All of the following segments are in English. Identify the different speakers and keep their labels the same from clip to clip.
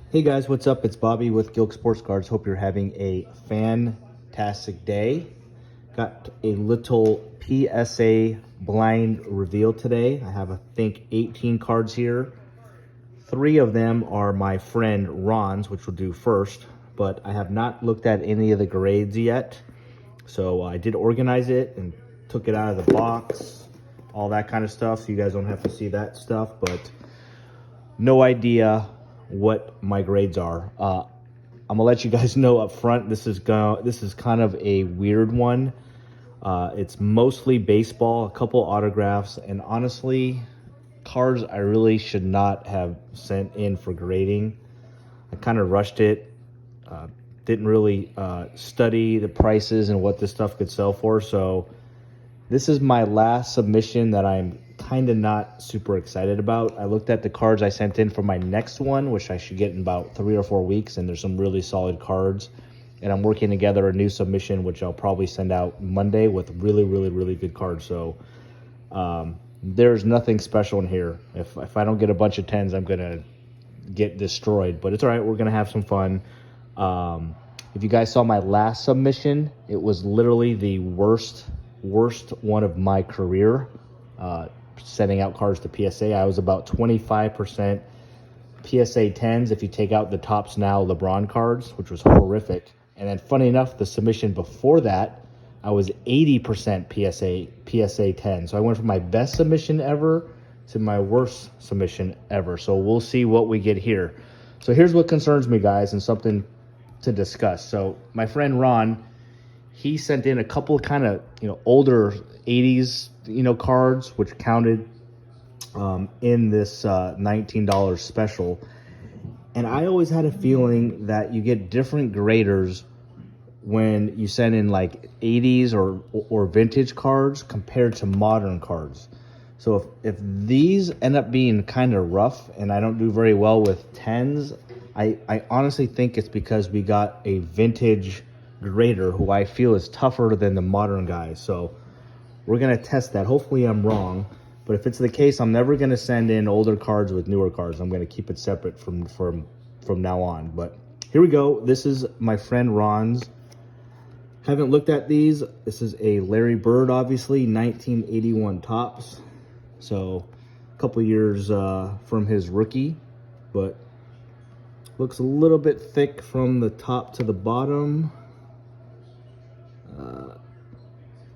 Speaker 1: Hey guys, what's up? It's Bobby with Gilk Sports Cards. Hope you're having a fantastic day. Got a little PSA blind reveal today. I have, I think, 18 cards here. 3 of them are my friend Ron's, which we'll do first, but I have not looked at any of the grades yet. So I did organize it and took it out of the box, all that kind of stuff, so you guys don't have to see that stuff, but no idea what my grades are. I'm gonna let you guys know up front. This is kind of a weird one. It's mostly baseball, a couple autographs, and honestly, cards I really should not have sent in for grading. I kind of rushed it. Didn't really study the prices and what this stuff could sell for. So this is my last submission that I'm kind of not super excited about. I looked at the cards I sent in for my next one, which I should get in about 3 or 4 weeks, and there's some really solid cards. And I'm working together a new submission, which I'll probably send out Monday with really good cards. So there's nothing special in here. If I don't get a bunch of 10s, I'm going to get destroyed. But it's all right. We're going to have some fun. If you guys saw my last submission, it was literally the worst one of my career. Sending out cards to PSA, I was about 25% PSA 10s if you take out the Topps Now LeBron cards, which was horrific. And then funny enough, the submission before that, I was 80% PSA 10. So I went from my best submission ever to my worst submission ever. So we'll see what we get here. So here's what concerns me, guys, and something to discuss. So my friend Ron, he sent in a couple of kind of, older 80s, cards, which counted in this $19 special. And I always had a feeling that you get different graders when you send in like 80s or vintage cards compared to modern cards. So if these end up being kind of rough and I don't do very well with 10s, I honestly think it's because we got a vintage grader who I feel is tougher than the modern guys. So we're going to test that. Hopefully I'm wrong. But if it's the case, I'm never going to send in older cards with newer cards. I'm going to keep it separate from now on. But here we go. This is my friend Ron's. Haven't looked at these. This is a Larry Bird, obviously, 1981 Topps. So a couple years from his rookie. But looks a little bit thick from the top to the bottom.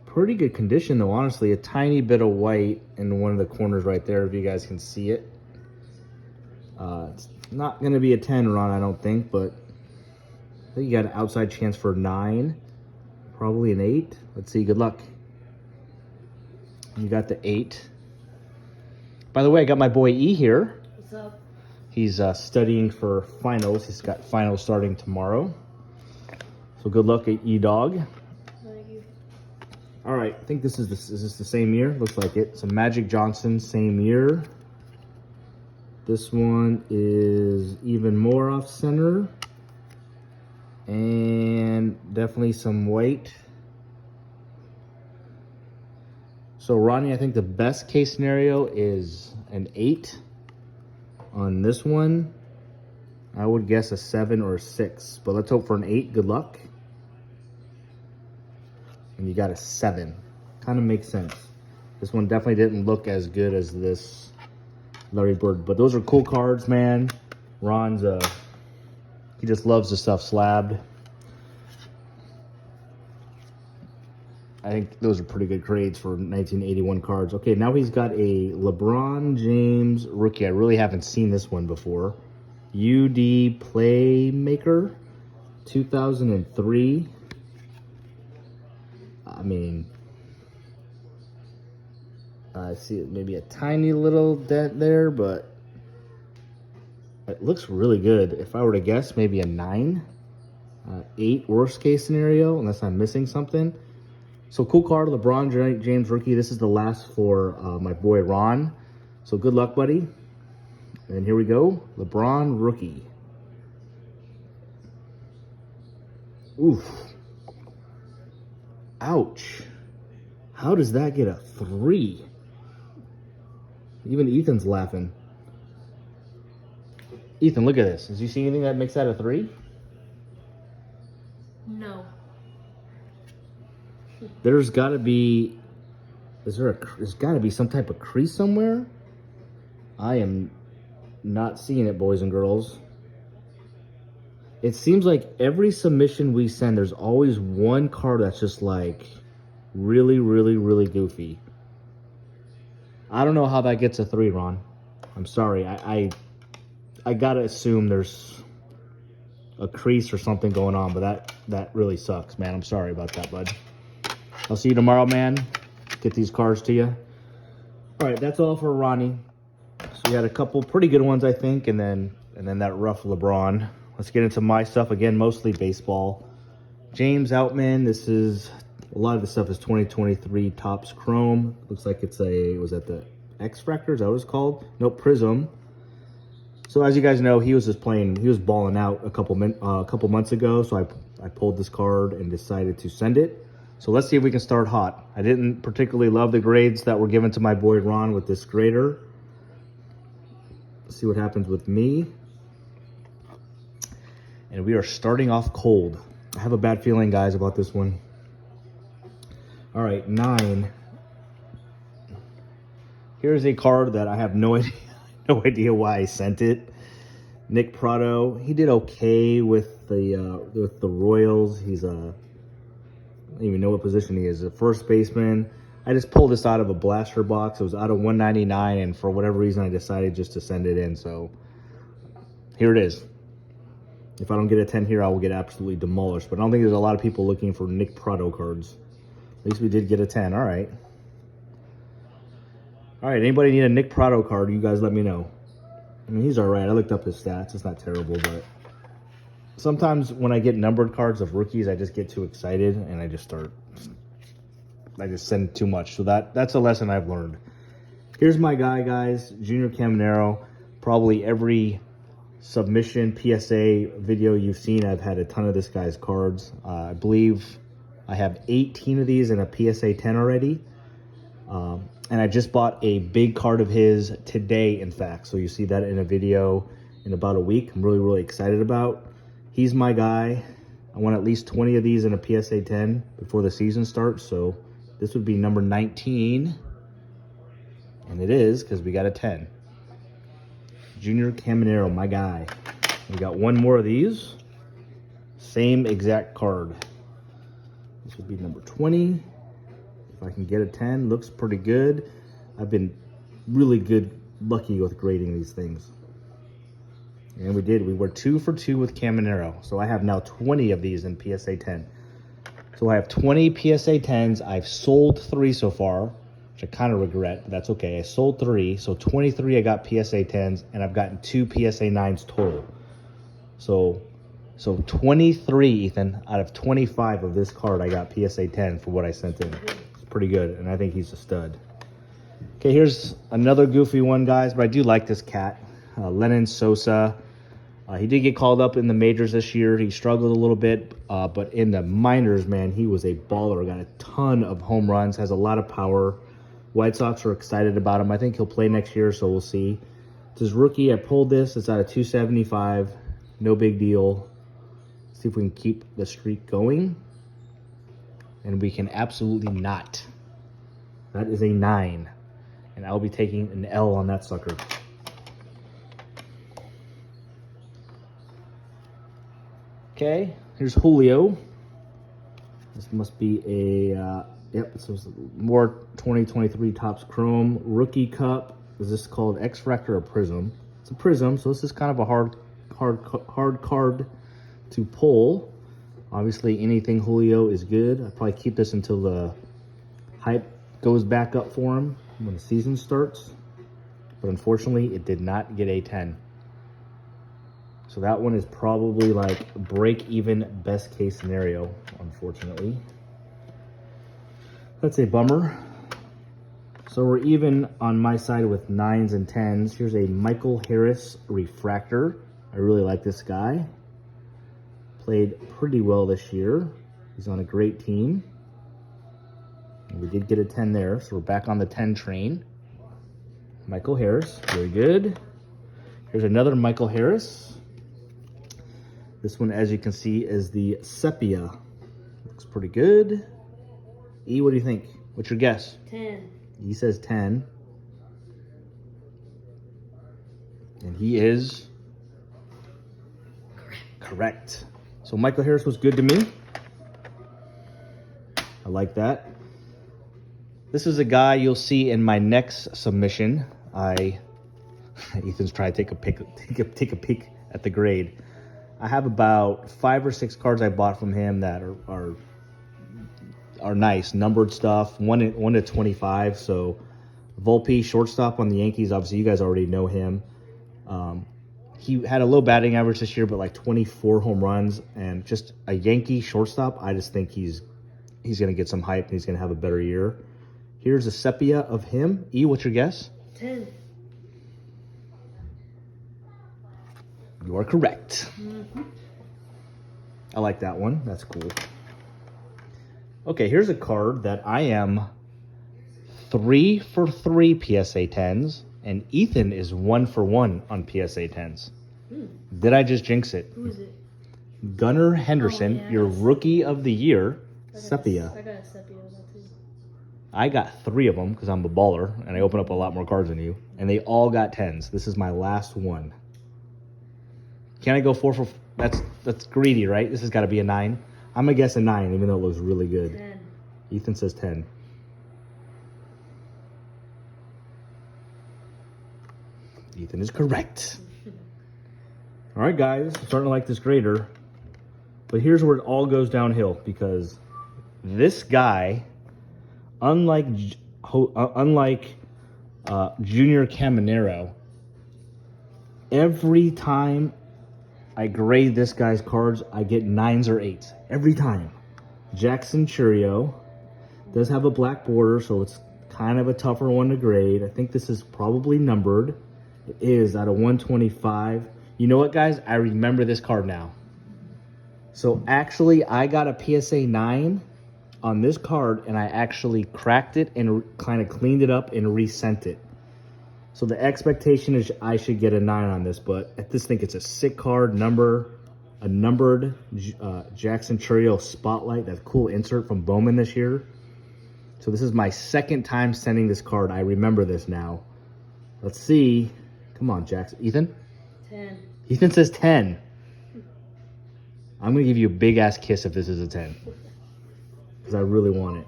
Speaker 1: Pretty good condition though, honestly. A tiny bit of white in one of the corners right there, if you guys can see it. It's not going to be a 10 run, I don't think, but I think you got an outside chance for 9. Probably an 8. Let's see, good luck. You got the 8. By the way, I got my boy E here.
Speaker 2: What's up?
Speaker 1: He's studying for finals. He's got finals starting tomorrow. So good luck, E-Dog.
Speaker 2: Thank you.
Speaker 1: All right, I think is this the same year? Looks like it. So Magic Johnson, same year. This one is even more off center. And definitely some white. So Ronnie, I think the best case scenario is an 8 on this one. I would guess a 7 or a 6, but let's hope for an 8. Good luck. And you got a 7. Kind of makes sense. This one definitely didn't look as good as this Larry Bird, but those are cool cards, man. Ron's he just loves the stuff slabbed. I think those are pretty good grades for 1981 cards. Okay, now he's got a LeBron James rookie. I really haven't seen this one before. UD Playmaker, 2003. I mean, I see maybe a tiny little dent there, but it looks really good. If I were to guess, maybe a 9. 8 worst case scenario, unless I'm missing something. So cool card, LeBron James rookie. This is the last for my boy Ron. So good luck, buddy. And here we go, LeBron rookie. Oof. Ouch. How does that get a 3? Even Ethan's laughing. Ethan, look at this. Does you see anything that makes that a 3?
Speaker 2: No.
Speaker 1: There's got to be. There's got to be some type of crease somewhere. I am not seeing it, boys and girls. It seems like every submission we send, there's always one card that's just like really, really, really goofy. I don't know how that gets a 3, Ron. I'm sorry. I gotta assume there's a crease or something going on, but that really sucks, man. I'm sorry about that, bud. I'll see you tomorrow, man. Get these cards to you. All right, that's all for Ronnie. So we had a couple pretty good ones, I think, and then that rough LeBron. Let's get into my stuff again, mostly baseball. James Outman. This is a lot of the stuff is 2023 Topps Chrome. Looks like it's was that the X Factor? Is that what it's called? Nope, Prism. So as you guys know, he was balling out a couple months ago. So I pulled this card and decided to send it. So let's see if we can start hot. I didn't particularly love the grades that were given to my boy Ron with this grader. Let's see what happens with me. And we are starting off cold. I have a bad feeling, guys, about this one. All right, 9. Here's a card that I have no idea why I sent it. Nick Prado. He did okay with the Royals. He's I don't even know what position he is. A first baseman. I just pulled this out of a blaster box. It was out of 199, and for whatever reason, I decided just to send it in. So here it is. If I don't get a 10 here, I will get absolutely demolished. But I don't think there's a lot of people looking for Nick Prado cards. At least we did get a 10. All right. All right, anybody need a Nick Prado card, you guys let me know. I mean, he's all right. I looked up his stats. It's not terrible, but sometimes when I get numbered cards of rookies, I just get too excited, and I just send too much. So that's a lesson I've learned. Here's my guy, guys, Junior Caminero. Probably every submission PSA video you've seen, I've had a ton of this guy's cards. I believe I have 18 of these in a PSA 10 already. And I just bought a big card of his today, in fact. So you see that in a video in about a week. I'm really, really excited about. He's my guy. I want at least 20 of these in a PSA 10 before the season starts. So this would be number 19. And it is, because we got a 10. Junior Caminero, my guy. We got one more of these. Same exact card. This would be number 20. If I can get a 10, looks pretty good. I've been really lucky with grading these things. And we did. We were 2 for 2 with Caminero. So I have now 20 of these in PSA 10. So I have 20 PSA 10s. I've sold 3 so far, which I kind of regret, but that's okay. I sold 3. So 23 I got PSA 10s, and I've gotten 2 PSA 9s total. So 23, Ethan, out of 25 of this card, I got PSA 10 for what I sent in. It's pretty good, and I think he's a stud. Okay, here's another goofy one, guys, but I do like this cat. Lennon Sosa. He did get called up in the majors this year. He struggled a little bit, but in the minors, man, he was a baller. Got a ton of home runs, has a lot of power. White Sox are excited about him. I think he'll play next year, so we'll see. It's his rookie. I pulled this. It's out of 275. No big deal. See if we can keep the streak going. And we can absolutely not. That is a 9. And I'll be taking an L on that sucker. Okay, here's Julio. This must be a, yep, this was more 2023 Topps Chrome Rookie Cup. Is this called X Factor or Prism? It's a Prism, so this is kind of a hard card to pull. Obviously, anything Julio is good. I'll probably keep this until the hype goes back up for him when the season starts. But unfortunately, it did not get a 10. So that one is probably like break-even best case scenario, unfortunately. That's a bummer. So we're even on my side with 9s and 10s. Here's a Michael Harris refractor. I really like this guy. Played pretty well this year. He's on a great team. And we did get a 10 there, so we're back on the 10 train. Michael Harris, very good. Here's another Michael Harris. This one, as you can see, is the Sepia. Looks pretty good. E, what do you think? What's your guess?
Speaker 2: 10.
Speaker 1: He says 10. And he is correct. So Michael Harris was good to me. I like that. This is a guy you'll see in my next submission. Ethan's trying to take a peek at the grade. I have about 5 or 6 cards I bought from him that are nice, numbered stuff, 1 to 25. So Volpe, shortstop on the Yankees. Obviously, you guys already know him. He had a low batting average this year, but like 24 home runs, and just a Yankee shortstop. I just think he's going to get some hype and he's going to have a better year. Here's a Sepia of him. E, what's your guess?
Speaker 2: 10.
Speaker 1: You are correct. I like that one. That's cool. Okay, here's a card that I am 3 for 3 PSA 10s, and Ethan is 1 for 1 on PSA 10s. Did I just jinx it?
Speaker 2: Who is it?
Speaker 1: Gunnar Henderson,
Speaker 2: Oh, yeah,
Speaker 1: your rookie of the year, Sepia.
Speaker 2: I got a Sepia on that too.
Speaker 1: I got 3 of them because I'm a baller, and I open up a lot more cards than you, and they all got 10s. This is my last one. Can I go 4 for... That's greedy, right? This has got to be a 9. I'm going to guess a 9, even though it looks really good.
Speaker 2: 10.
Speaker 1: Ethan says 10. Ethan is correct. All right, guys. I'm starting to like this grader. But here's where it all goes downhill, because this guy, unlike Junior Caminero, every time I grade this guy's cards, I get 9s or 8s. Every time. Jackson Churio does have a black border, so it's kind of a tougher one to grade. I think this is probably numbered. It is out of 125. You know what, guys? I remember this card now. So actually, I got a PSA 9 on this card, and I actually cracked it and kind of cleaned it up and resent it. So the expectation is I should get a 9 on this, but I just think it's a sick card, a numbered Jackson Churio Spotlight. That cool insert from Bowman this year. So this is my second time sending this card. I remember this now. Let's see. Come on, Jackson. Ethan?
Speaker 2: 10.
Speaker 1: Ethan says 10. I'm going to give you a big-ass kiss if this is a 10. Because I really want it.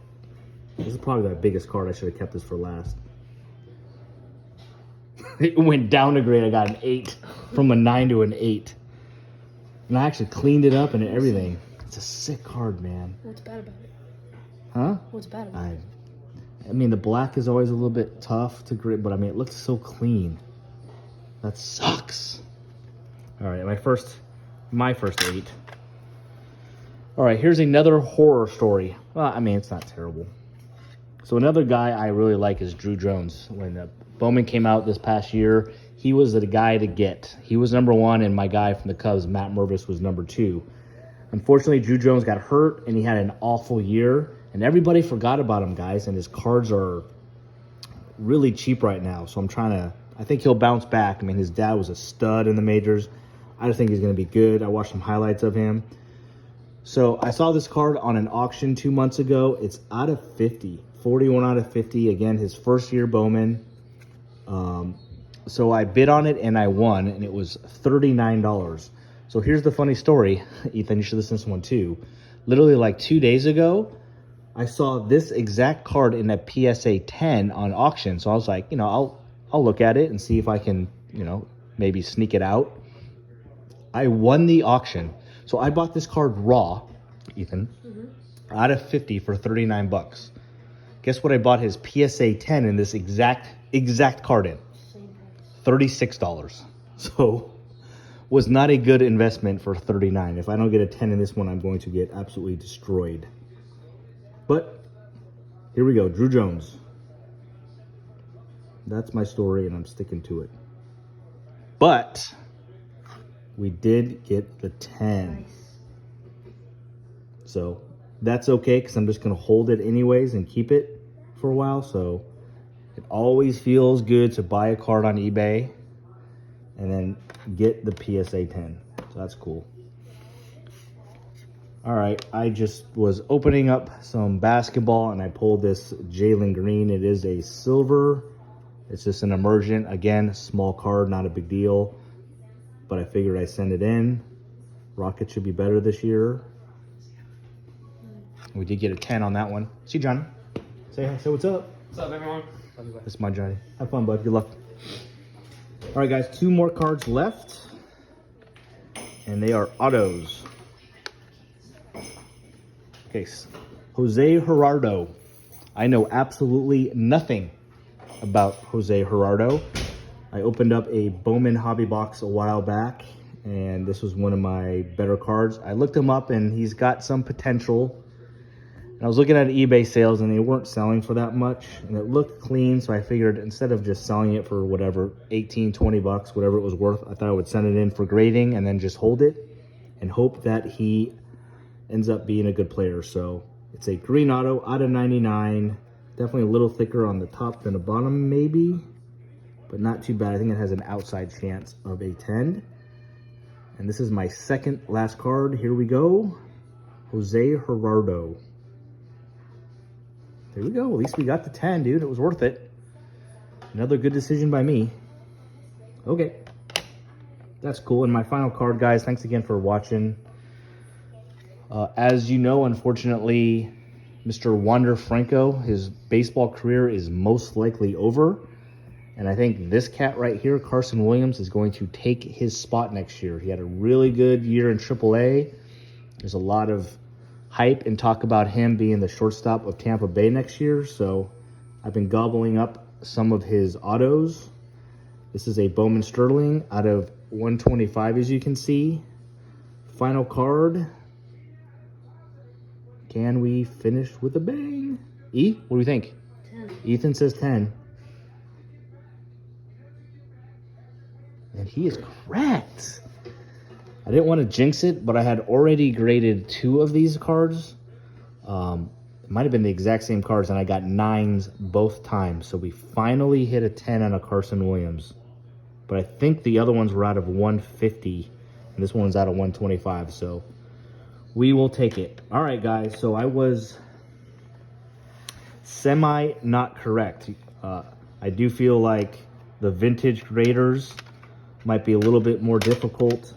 Speaker 1: This is probably the biggest card. I should have kept this for last. It went down a grade. I got an 8. From a 9 to an 8. And I actually cleaned it up and everything. It's a sick card, man.
Speaker 2: What's bad about it?
Speaker 1: Huh?
Speaker 2: What's bad about it?
Speaker 1: I mean, the black is always a little bit tough to grade, but I mean, it looks so clean. That sucks. All right, my first 8. All right, here's another horror story. Well, I mean, it's not terrible. So another guy I really like is Drew Jones. When Bowman came out this past year, he was the guy to get. He was number 1, and my guy from the Cubs, Matt Mervis, was number 2. Unfortunately, Drew Jones got hurt, and he had an awful year, and everybody forgot about him, guys, and his cards are really cheap right now. So I think he'll bounce back. I mean, his dad was a stud in the majors. I just think he's going to be good. I watched some highlights of him. So I saw this card on an auction 2 months ago. It's out of 50. 41 out of 50. Again, his first year Bowman. So I bid on it and I won, and it was $39. So here's the funny story. Ethan, you should listen to this one too. Literally like 2 days ago, I saw this exact card in a PSA 10 on auction. So I was like, I'll look at it and see if I can, maybe sneak it out. I won the auction. So I bought this card raw, Ethan, out of 50 for $39. Guess what I bought his PSA 10 in this exact card in? $36. So was not a good investment for $39. If I don't get a 10 in this one, I'm going to get absolutely destroyed. But here we go, Drew Jones. That's my story, and I'm sticking to it. But we did get the 10.
Speaker 2: Nice.
Speaker 1: So that's okay, because I'm just going to hold it anyways and keep it for a while. So it always feels good to buy a card on eBay and then get the PSA 10. So that's cool. All right, I just was opening up some basketball and I pulled this Jalen Green. It is a silver. It's just an emergent. Again, small card, not a big deal. But I figured I'd send it in. Rockets should be better this year. We did get a 10 on that one. See Johnny. Say what's up.
Speaker 3: What's up, everyone?
Speaker 1: This is my Johnny. Have fun, bud. Good luck. All right, guys, 2 more cards left. And they are autos. Okay, Jose Gerardo. I know absolutely nothing about Jose Gerardo. I opened up a Bowman hobby box a while back, and this was one of my better cards. I looked him up, and he's got some potential. And I was looking at eBay sales, and they weren't selling for that much, and it looked clean, so I figured instead of just selling it for whatever, 18, 20 bucks, whatever it was worth, I thought I would send it in for grading and then just hold it and hope that he ends up being a good player. So it's a green auto out of 99. Definitely a little thicker on the top than the bottom, maybe, but not too bad. I think it has an outside chance of a 10. And this is my second last card. Here we go. Jose Gerardo. There we go. At least we got the 10, dude. It was worth it. Another good decision by me. Okay. That's cool. And my final card, guys. Thanks again for watching. As you know, unfortunately, Mr. Wander Franco, his baseball career is most likely over. And I think this cat right here, Carson Williams, is going to take his spot next year. He had a really good year in AAA. There's a lot of hype and talk about him being the shortstop of Tampa Bay next year. So I've been gobbling up some of his autos. This is a Bowman Sterling out of 125, as you can see. Final card. Can we finish with a bang? E, what do you think?
Speaker 2: 10.
Speaker 1: Ethan says 10. And he is correct. I didn't want to jinx it, but I had already graded 2 of these cards. It might have been the exact same cards, and I got 9s both times. So we finally hit a 10 on a Carson Williams. But I think the other ones were out of 150, and this one's out of 125. So we will take it. All right, guys. So I was semi not correct. I do feel like the vintage graders might be a little bit more difficult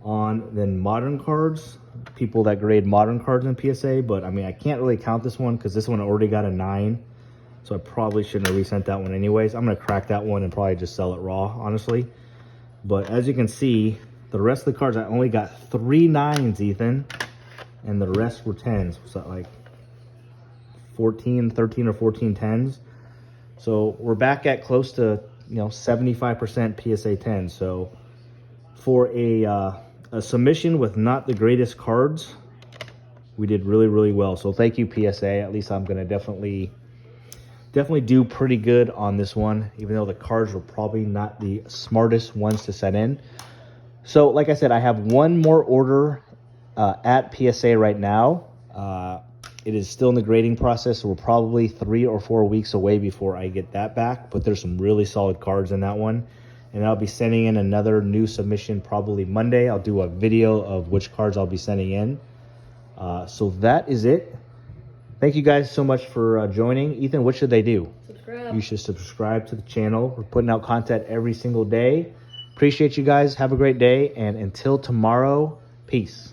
Speaker 1: on than modern cards. People that grade modern cards in PSA, but I mean, I can't really count this one because this one already got a 9. So I probably shouldn't have resent that one anyways. I'm gonna crack that one and probably just sell it raw, honestly. But as you can see, the rest of the cards, I only got 3 9s, Ethan, and the rest were 10s. So like 13 or 14 10s. So we're back at close to 75% PSA 10. So for a submission with not the greatest cards, we did really well. So thank you, PSA. At least I'm gonna definitely do pretty good on this one, even though the cards were probably not the smartest ones to set in. So like I said, I have one more order at PSA right now. It is still in the grading process, so we're probably 3 or 4 weeks away before I get that back, but there's some really solid cards in that one. And I'll be sending in another new submission probably Monday. I'll do a video of which cards I'll be sending in. So that is it. Thank you guys so much for joining. Ethan, what should they do?
Speaker 2: Subscribe.
Speaker 1: You should subscribe to the channel. We're putting out content every single day. Appreciate you guys. Have a great day. And until tomorrow, peace.